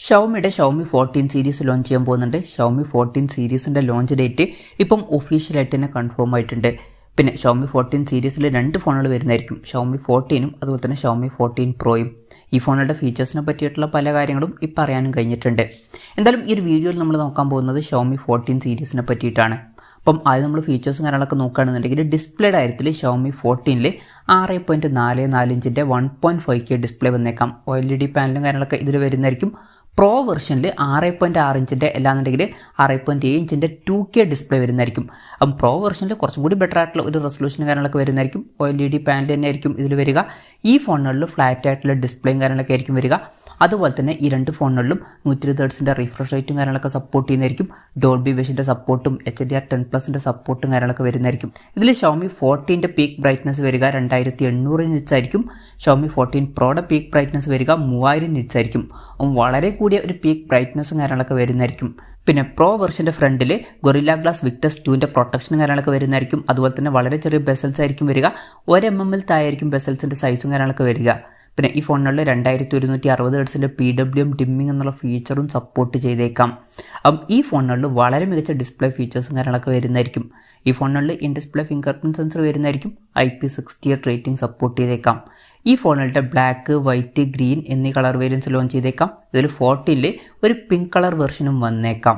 ഷവോമിയുടെ Xiaomi 14 series launch ചെയ്യാൻ പോകുന്നുണ്ട്. Xiaomi 14 സീരീസിൻ്റെ launch date ഇപ്പം ഒഫീഷ്യലായിട്ട് തന്നെ കൺഫേം ആയിട്ടുണ്ട്. പിന്നെ ഷവോമി 14 സീരീസിൽ രണ്ട് ഫോണുകൾ വരുന്നതായിരിക്കും, ഷവോമി 14ഉം അതുപോലെ തന്നെ ഷവോമി 14 പ്രോയും. ഈ ഫോണുകളുടെ ഫീച്ചേഴ്സിനെ പറ്റിയിട്ടുള്ള പല കാര്യങ്ങളും ഇപ്പം അറിയാനും കഴിഞ്ഞിട്ടുണ്ട്. എന്തായാലും ഈ ഒരു വീഡിയോയിൽ നമ്മൾ നോക്കാൻ പോകുന്നത് ഷവോമി 14 സീരീസിനെ പറ്റിയിട്ടാണ്. അപ്പം ആദ്യം നമ്മൾ ഫീച്ചേഴ്സും കാര്യങ്ങളൊക്കെ നോക്കുകയാണെന്നുണ്ടെങ്കിൽ ഡിസ്പ്ലേയുടെ കാര്യത്തിൽ ഷവോമി 14ൽ 6.44 ഇഞ്ചിൻ്റെ 1.5K ഡിസ്പ്ലേ വന്നേക്കാം. OLED പാനലും കാര്യങ്ങളൊക്കെ ഇതിൽ വരുന്നതായിരിക്കും. പ്രോ വെർഷനിൽ 6.6 ഇഞ്ചിൻ്റെ അല്ലാന്നുണ്ടെങ്കിൽ 6.7 ഇഞ്ചിൻ്റെ 2K ഡിസ്പ്ലേ വരുന്നതായിരിക്കും. അപ്പം പ്രോ വെർഷനിൽ കുറച്ചും കൂടി ബെറ്റർ ആയിട്ടുള്ള ഒരു റെസൊല്യൂഷനും കാര്യങ്ങളൊക്കെ വരുന്നതായിരിക്കും. OLED പാനൽ തന്നെ ആയിരിക്കും ഇതിൽ വരിക. ഈ ഫോണുകളിൽ ഫ്ലാറ്റ് ആയിട്ടുള്ള ഡിസ്പ്ലേയും കാര്യങ്ങളൊക്കെ ആയിരിക്കും വരിക. അതുപോലെ തന്നെ ഈ രണ്ട് ഫോണുകളിലും 120 Hz റിഫ്രഷ് റേറ്റും കാര്യങ്ങളൊക്കെ സപ്പോർട്ട് ചെയ്യുന്നതായിരിക്കും. ഡോൾബി വിഷൻ്റെ സപ്പോർട്ടും HDR10+ൻ്റെ സപ്പോർട്ടും കാര്യങ്ങളൊക്കെ വരുന്നതായിരിക്കും. ഇതിൽ ഷവോമി 14ൻ്റെ പീക്ക് ബ്രൈറ്റ്നസ് വരിക 2800 നിറ്റ്സ് ആയിരിക്കും. ഷവോമി 14 പ്രോയുടെ പീക്ക് ബ്രൈറ്റ്നസ് വരിക 3000 നിറ്റ്സ് ആയിരിക്കും. വളരെ കൂടിയ ഒരു പീക്ക് ബ്രൈറ്റ്നസും കാര്യങ്ങളൊക്കെ വരുന്നതായിരിക്കും. പിന്നെ പ്രോ വെർഷൻ്റെ ഫ്രണ്ടിൽ ഗൊറില്ല ഗ്ലാസ് വിക്ടസ് 2ൻ്റെ പ്രൊട്ടക്ഷനും കാര്യങ്ങളൊക്കെ വരുന്നതായിരിക്കും. അതുപോലെ തന്നെ വളരെ ചെറിയ ബെസൽസ് ആയിരിക്കും വരിക. 1 mm തായിരിക്കും ബെസൽസിൻ്റെ സൈസും കാര്യങ്ങളൊക്കെ വരിക. പിന്നെ ഈ ഫോണുകളിൽ 2160 Hz PWM ഡിമ്മിങ് എന്നുള്ള ഫീച്ചറും സപ്പോർട്ട് ചെയ്തേക്കാം. അപ്പം ഈ ഫോണുകളിൽ വളരെ മികച്ച ഡിസ്പ്ലേ ഫീച്ചേഴ്സും കാര്യങ്ങളൊക്കെ വരുന്നതായിരിക്കും. ഈ ഫോണുകളിൽ in display finger print sensor വരുന്നതായിരിക്കും. IP68 റേറ്റിംഗ് സപ്പോർട്ട് ചെയ്തേക്കാം. ഈ ഫോണുകളുടെ ബ്ലാക്ക്, വൈറ്റ്, ഗ്രീൻ എന്നീ കളർ വേരിയൻസ് ലോഞ്ച് ചെയ്തേക്കാം. ഇതിൽ 14ൽ ഒരു പിങ്ക് കളർ വെർഷനും വന്നേക്കാം.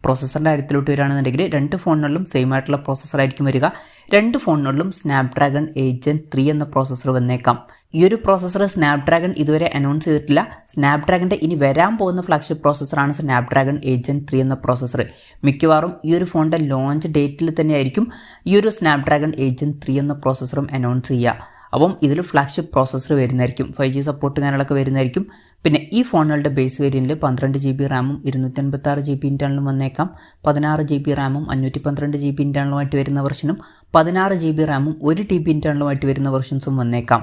പ്രോസസ്സറിൻ്റെ കാര്യത്തിലോട്ട് വരികയാണെന്നുണ്ടെങ്കിൽ രണ്ട് ഫോണുകളിലും സെയിം ആയിട്ടുള്ള പ്രോസസ്സറായിരിക്കും വരിക. രണ്ട് ഫോണുകളിലും സ്നാപ്ഡ്രാഗൺ 8 Gen 3 എന്ന പ്രോസസ്സർ വന്നേക്കാം. ഈ ഒരു പ്രോസസ്സർ സ്നാപ്ഡ്രാഗൺ ഇതുവരെ അനൗൺസ് ചെയ്തിട്ടില്ല. സ്നാപ്ഡ്രാഗൻ്റെ ഇനി വരാൻ പോകുന്ന ഫ്ലാഗ്ഷിപ്പ് പ്രോസസ്സറാണ് സ്നാപ്ഡ്രാഗൺ 8 Gen 3 എന്ന പ്രോസസ്സർ. മിക്കവാറും ഈ ഒരു ഫോണിൻ്റെ ലോഞ്ച് ഡേറ്റിൽ തന്നെയായിരിക്കും ഈ ഒരു സ്നാപ്ഡ്രാഗൺ 8 Gen 3 എന്ന പ്രോസസ്സറും അനൗൺസ് ചെയ്യുക. അപ്പം ഇതിൽ ഫ്ലാഗ്ഷിപ്പ് പ്രോസസ്സർ വരുന്നതായിരിക്കും. 5G സപ്പോർട്ട് കാര്യങ്ങളൊക്കെ വരുന്നതായിരിക്കും. പിന്നെ ഈ ഫോണുകളുടെ ബേസ് വേരിയൻറ്റിൽ 12 GB റാമും 256 GB ഇൻറ്റേർണലും വന്നേക്കാം. 16 GB റാമും 512 GB ഇൻറ്റേർണലുമായിട്ട് വരുന്ന വെർഷനും 16 GB റാമും 1 TB ഇൻറ്റേർണലുമായിട്ട് വരുന്ന വെർഷൻസും വന്നേക്കാം.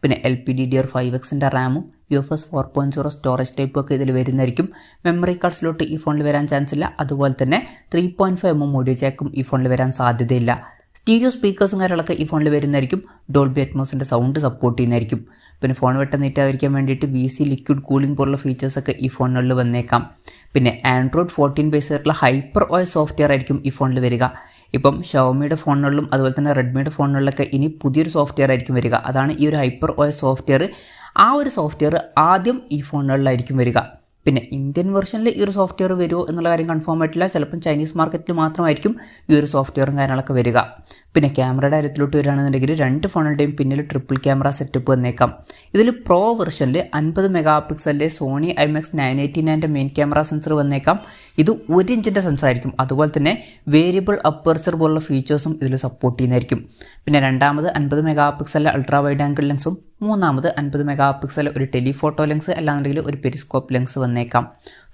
പിന്നെ LPDDR5Xൻ്റെ റാമും UFS 4.0 സ്റ്റോറേജ് ടൈപ്പും ഒക്കെ ഇതിൽ വരുന്നതായിരിക്കും. മെമ്മറി കാർഡ് സ്ലോട്ട് ഈ ഫോണിൽ വരാൻ ചാൻസ് ഇല്ല. അതുപോലെ തന്നെ 3.5 mm ഓഡിയോ ജാക്കും ഈ ഫോണിൽ വരാൻ സാധ്യതയില്ല. സ്റ്റീരിയോ സ്പീക്കേഴ്സും കാര്യങ്ങളൊക്കെ ഈ ഫോണിൽ വരുന്നതായിരിക്കും. ഡോൾബി അറ്റ്മോസിൻ്റെ സൗണ്ട് സപ്പോർട്ട് ചെയ്യുന്നതായിരിക്കും. പിന്നെ ഫോൺ വെട്ടം നീറ്റാതിരിക്കാൻ വേണ്ടിയിട്ട് VC ലിക്വിഡ് കൂളിംഗ് പോലുള്ള ഫീച്ചേഴ്സൊക്കെ ഈ ഫോണുകളിൽ വന്നേക്കാം. പിന്നെ ആൻഡ്രോയിഡ് 14 ബേസ് ആയിട്ടുള്ള ഹൈപ്പർ OS സോഫ്റ്റ്വെയർ ആയിരിക്കും ഈ ഫോണിൽ വരിക. ഇപ്പം ഷവോമിയുടെ ഫോണുകളിലും അതുപോലെ തന്നെ റെഡ്മിയുടെ ഫോണുകളിലൊക്കെ ഇനി പുതിയൊരു സോഫ്റ്റ്വെയർ ആയിരിക്കും വരിക. അതാണ് ഈ ഒരു ഹൈപ്പർ OS സോഫ്റ്റ്വെയർ. ആ ഒരു സോഫ്റ്റ്വെയർ ആദ്യം ഈ ഫോണുകളിലായിരിക്കും വരിക. പിന്നെ ഇന്ത്യൻ വെർഷനിൽ ഈ ഒരു സോഫ്റ്റ്വെയർ വരുമോ എന്നുള്ള കാര്യം കൺഫേം ആയിട്ടില്ല. ചിലപ്പം ചൈനീസ് മാർക്കറ്റിൽ മാത്രമായിരിക്കും ഈ ഒരു സോഫ്റ്റ്വെയറും കാര്യങ്ങളൊക്കെ വരിക. പിന്നെ ക്യാമറയുടെ കാര്യത്തിലോട്ട് വരികയാണെന്നുണ്ടെങ്കിൽ രണ്ട് ഫോണുകളുടെയും പിന്നിൽ ട്രിപ്പിൾ ക്യാമറ സെറ്റപ്പ് വന്നേക്കാം. ഇതിൽ പ്രോ വെർഷനിൽ 50 മെഗാപിക്സലിൻ്റെ സോണി IMX 989ൻ്റെ മെയിൻ ക്യാമറ സെൻസർ വന്നേക്കാം. ഇത് 1 ഇഞ്ചിൻ്റെ സെൻസർ ആയിരിക്കും. അതുപോലെ തന്നെ വേരിയബിൾ അപ്പർച്ചർ പോലുള്ള ഫീച്ചേഴ്സും ഇതിൽ സപ്പോർട്ട് ചെയ്യുന്നതായിരിക്കും. പിന്നെ രണ്ടാമത് 50 മെഗാപിക്സലിൻ്റെ അൾട്രാ വൈഡ് ആംഗിൾ ലെൻസും മൂന്നാമത് 50 മെഗാപിക്സൽ ഒരു ടെലിഫോട്ടോ ലെൻസ് അല്ലാന്നുണ്ടെങ്കിൽ ഒരു പെരിസ്കോപ്പ് ലെൻസ് വന്നേക്കാം.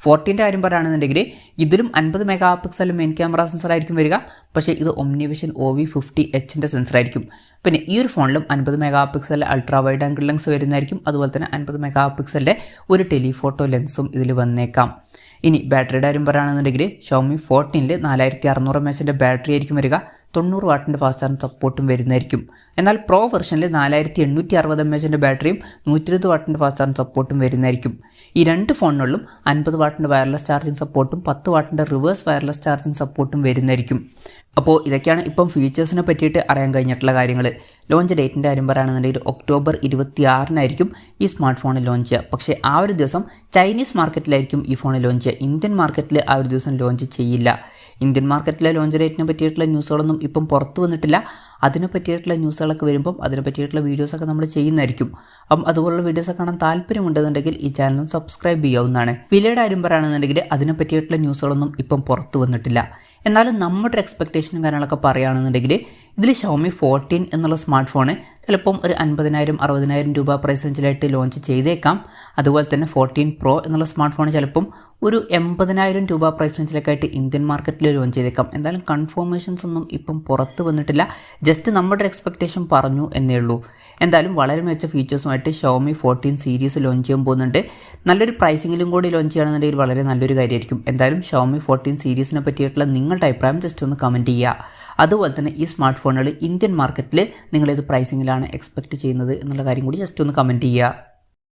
14ൻ്റെ കാര്യം പറയുകയാണെന്നുണ്ടെങ്കിൽ ഇതിലും 50 മെഗാപിക്സൽ മെയിൻ ക്യാമറ സെൻസർ ആയിരിക്കും വരിക. പക്ഷേ ഇത് ഒംനിവിഷൻ OV50Hൻ്റെ സെൻസർ ആയിരിക്കും. പിന്നെ ഈ ഒരു ഫോണിലും 50 megapixel ultra wide angle lens വരുന്നതായിരിക്കും. അതുപോലെ തന്നെ 50 മെഗാപിക്സലിൻ്റെ ഒരു ടെലിഫോട്ടോ ലെൻസും ഇതിൽ വന്നേക്കാം. ഇനി ബാറ്ററിയുടെ കാര്യം പറയുകയാണെന്നുണ്ടെങ്കിൽ ഷവോമി 14ൽ 4600 mAhൻ്റെ ബാറ്ററി ആയിരിക്കും വരിക. 90 വാട്ടിൻ്റെ ഫാസ്റ്റ് ചാർജിങ് സപ്പോർട്ടും വരുന്നതായിരിക്കും. എന്നാൽ പ്രോ വെർഷനിൽ 4860 mAhൻ്റെ ബാറ്ററിയും 120 വാട്ടിൻ്റെ ഫാസ്റ്റ് ചാർജിങ് സപ്പോർട്ടും വരുന്നതായിരിക്കും. ഈ രണ്ട് ഫോണുകളിലും 50 വാട്ടിൻ്റെ വയർലെസ് ചാർജിങ് സപ്പോർട്ടും 10 വാട്ടിൻ്റെ റിവേഴ്സ് വയർലെസ് ചാർജിങ് സപ്പോർട്ടും വരുന്നതായിരിക്കും. അപ്പോൾ ഇതൊക്കെയാണ് ഇപ്പം ഫീച്ചേഴ്സിനെ പറ്റിയിട്ട് അറിയാൻ കഴിഞ്ഞിട്ടുള്ള കാര്യങ്ങൾ. ലോഞ്ച് ഡേറ്റിൻ്റെ കാര്യം പറയുകയാണെന്നുണ്ടെങ്കിൽ ഒക്ടോബർ 26-നായിരിക്കും ഈ സ്മാർട്ട് ഫോൺ ലോഞ്ച് ചെയ്യുക. പക്ഷേ ആ ഒരു ദിവസം ചൈനീസ് മാർക്കറ്റിലായിരിക്കും ഈ ഫോൺ ലോഞ്ച് ചെയ്യുക. ഇന്ത്യൻ മാർക്കറ്റിൽ ആ ഒരു ദിവസം ലോഞ്ച് ചെയ്യില്ല. ഇന്ത്യൻ മാർക്കറ്റിലെ ലോഞ്ച് ഡേറ്റിനെ പറ്റിയിട്ടുള്ള ന്യൂസുകളൊന്നും ഇപ്പം പുറത്തു വന്നിട്ടില്ല. അതിനെ പറ്റിയിട്ടുള്ള ന്യൂസുകളൊക്കെ വരുമ്പം അതിനെ പറ്റിയിട്ടുള്ള വീഡിയോസൊക്കെ നമ്മൾ ചെയ്യുന്നതായിരിക്കും. അപ്പം അതുപോലുള്ള വീഡിയോസൊക്കെ കാണാൻ താല്പര്യമുണ്ടെന്നുണ്ടെങ്കിൽ ഈ ചാനൽ സബ്സ്ക്രൈബ് ചെയ്യാവുന്നതാണ്. വിലയുടെ കാര്യം പറയുകയാണെന്നുണ്ടെങ്കിൽ അതിനെ പറ്റിയിട്ടുള്ള ന്യൂസുകളൊന്നും ഇപ്പം പുറത്തു വന്നിട്ടില്ല. എന്നാലും നമ്മുടെ എക്സ്പെക്റ്റേഷനും കാര്യങ്ങളൊക്കെ പറയുകയാണെന്നുണ്ടെങ്കിൽ ഇതിൽ ഷവോമി 14 എന്നുള്ള സ്മാർട്ട് ഫോണ് ചിലപ്പം ഒരു 50,000-60,000 രൂപ പ്രൈസ് റേഞ്ചിലായിട്ട് ലോഞ്ച് ചെയ്തേക്കാം. അതുപോലെ തന്നെ 14 പ്രോ എന്നുള്ള സ്മാർട്ട് ഫോൺ ചിലപ്പം ഒരു 80,000 രൂപ പ്രൈസ് റേഞ്ചിലേക്കായിട്ട് ഇന്ത്യൻ മാർക്കറ്റിൽ ലോഞ്ച് ചെയ്തേക്കാം. എന്തായാലും കൺഫർമേഷൻസ് ഒന്നും ഇപ്പം പുറത്ത് വന്നിട്ടില്ല. ജസ്റ്റ് നമ്മുടെ എക്സ്പെക്റ്റേഷൻ പറഞ്ഞു എന്നേ ഉള്ളൂ. എന്തായാലും വളരെ മികച്ച ഫീച്ചേഴ്സുമായിട്ട് ഷവോമി 14 സീരീസ് ലോഞ്ച് ചെയ്യാൻ പോകുന്നുണ്ട്. നല്ലൊരു പ്രൈസിങ്ങിലും കൂടി ലോഞ്ച് ചെയ്യുകയാണെന്നുണ്ടെങ്കിൽ വളരെ നല്ലൊരു കാര്യമായിരിക്കും. എന്തായാലും ഷവോമി 14 സീരീസിനെ പറ്റിയിട്ടുള്ള നിങ്ങളുടെ അഭിപ്രായം ജസ്റ്റ് ഒന്ന് കമൻറ്റ് ചെയ്യുക. അതുപോലെ തന്നെ ഈ സ്മാർട്ട് ഫോണുകൾ ഇന്ത്യൻ മാർക്കറ്റിൽ നിങ്ങളേത് പ്രൈസിങ്ങിലാണ് എക്സ്പെക്റ്റ് ചെയ്യുന്നത് എന്നുള്ള കാര്യം കൂടി ജസ്റ്റ് ഒന്ന് കമൻറ്റ് ചെയ്യുക.